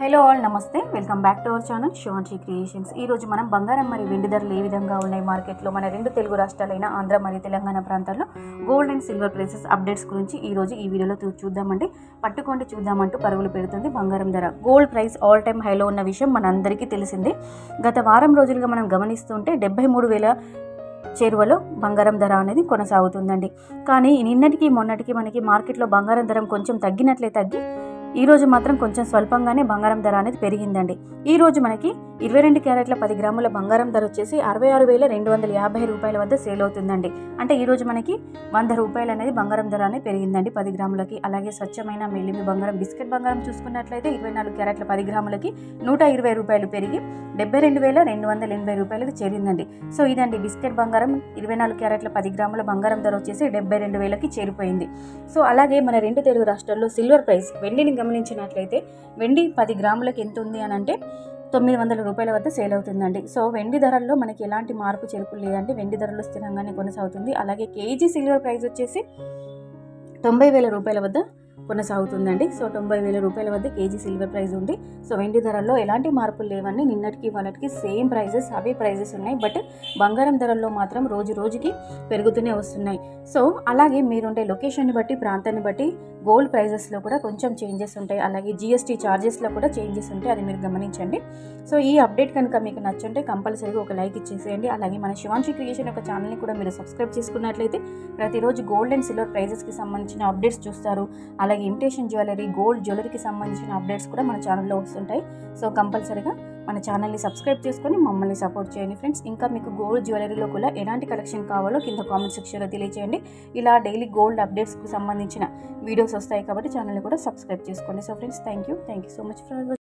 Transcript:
Hello all నమస్తే, welcome back to our channel Shivanshi creations. ఈ రోజు మనం బంగారం మరియు వెండి ధరలు ఏ విధంగా ఉన్నాయి మార్కెట్లో మన రెండు తెలుగు రాష్ట్రాలైన ఆంధ్ర మరియు తెలంగాణ ప్రాంతాల్లో gold and silver prices updates గురించి ఈ రోజు ఈ వీడియోలో చూద్దామండి. పట్టుకోండి చూద్దామంటూ పరుగులు పెడుతుంది బంగారం ధర. గోల్డ్ ప్రైస్ ఆల్ టైమ్ హైలో ఉన్న విషయం మనందరికీ తెలిసిందే. గత వారం రోజులుగా మనం గమనిస్తుంటే 73,000 చేరువలో బంగారం ధర అనేది కొనసాగుతుందండి. కానీ నిన్నటికి మొన్నటికి మనకి మార్కెట్లో బంగారం ధర కొంచెం తగ్గి ఈ రోజు మాత్రం కొంచెం స్వల్పంగానే బంగారం ధర అనేది పెరిగిందండి. ఈ రోజు మనకి 22 క్యారెట్ల 10 గ్రాముల బంగారం ధర వచ్చేసి 66,250 రూపాయల వద్ద సేల్ అవుతుందండి. అంటే ఈ రోజు మనకి 100 రూపాయలు అనేది బంగారం ధర అనేది పెరిగిందండి 10 గ్రాములకి. అలాగే స్వచ్ఛమైన మెల్లిమి బంగారం బిస్కెట్ బంగారం చూసుకున్నట్లయితే 24 క్యారెట్ల 10 గ్రాములకి 120 రూపాయలు పెరిగి 72,280 రూపాయలకి చేరిందండి. సో ఇదండి బిస్కెట్ బంగారం 24 క్యారెట్ల 10 గ్రాముల బంగారం ధర వచ్చేసి 72,000కి చేరిపోయింది. సో అలాగే మన రెండు తెలుగు రాష్ట్రాల్లో సిల్వర్ ప్రైస్ వెండిని గమనించినట్లయితే వెండి 10 గ్రాములకి ఎంత ఉంది అని అంటే 900 రూపాయల వద్ద సేల్ అవుతుందండి. సో వెండి ధరల్లో మనకి ఎలాంటి మార్పు చేర్పులు లేదండి, వెండి ధరలు స్థిరంగానే కొనసాగుతుంది. అలాగే కేజీ సిల్వర్ ప్రైస్ వచ్చేసి 90,000 రూపాయల వద్ద కొనసాగుతుందండి. సో 90,000 రూపాయల వద్ద కేజీ సిల్వర్ ప్రైస్ ఉంది. సో వెండి ధరల్లో ఎలాంటి మార్పులు లేవండి, నిన్నటికి వాళ్ళకి సేమ్ ప్రైజెస్ అవే ప్రైజెస్ ఉన్నాయి. బట్ బంగారం ధరల్లో మాత్రం రోజు రోజుకి పెరుగుతూనే వస్తున్నాయి. సో అలాగే మీరుండే లొకేషన్ని బట్టి ప్రాంతాన్ని బట్టి గోల్డ్ ప్రైజెస్లో కూడా కొంచెం చేంజెస్ ఉంటాయి. అలాగే జిఎస్టీ ఛార్జెస్లో కూడా చేంజెస్ ఉంటాయి, అది మీరు గమనించండి. సో ఈ అప్డేట్ కనుక మీకు నచ్చుంటే కంపల్సరీగా ఒక లైక్ ఇచ్చేసేయండి. అలాగే మన శివాంశి క్రియేషన్ యొక్క ఛానల్ని కూడా మీరు సబ్స్క్రైబ్ చేసుకున్నట్లయితే ప్రతిరోజు గోల్డ్ అండ్ సిల్వర్ ప్రైజెస్కి సంబంధించిన అప్డేట్స్ చూస్తారు. అలాగే ఇమిటేషన్ జ్యువెలరీ, గోల్డ్ జ్యువెలరీకి సంబంధించిన అప్డేట్స్ కూడా మన ఛానల్లో వస్తుంటాయి. సో కంపల్సరీగా మన ఛానల్ని సబ్స్క్రైబ్ చేసుకొని మమ్మల్ని సపోర్ట్ చేయండి ఫ్రెండ్స్. ఇంకా మీకు గోల్డ్ జ్యువెలరీలో కూడా ఎలాంటి కలెక్షన్ కావాలో కింద కామెంట్ సెక్షన్లో తెలియజేయండి. ఇలా డైలీ గోల్డ్ అప్డేట్స్కి సంబంధించిన వీడియోస్ వస్తాయి కాబట్టి ఛానల్ని కూడా సబ్స్క్రైబ్ చేసుకోండి. So friends, thank you so much for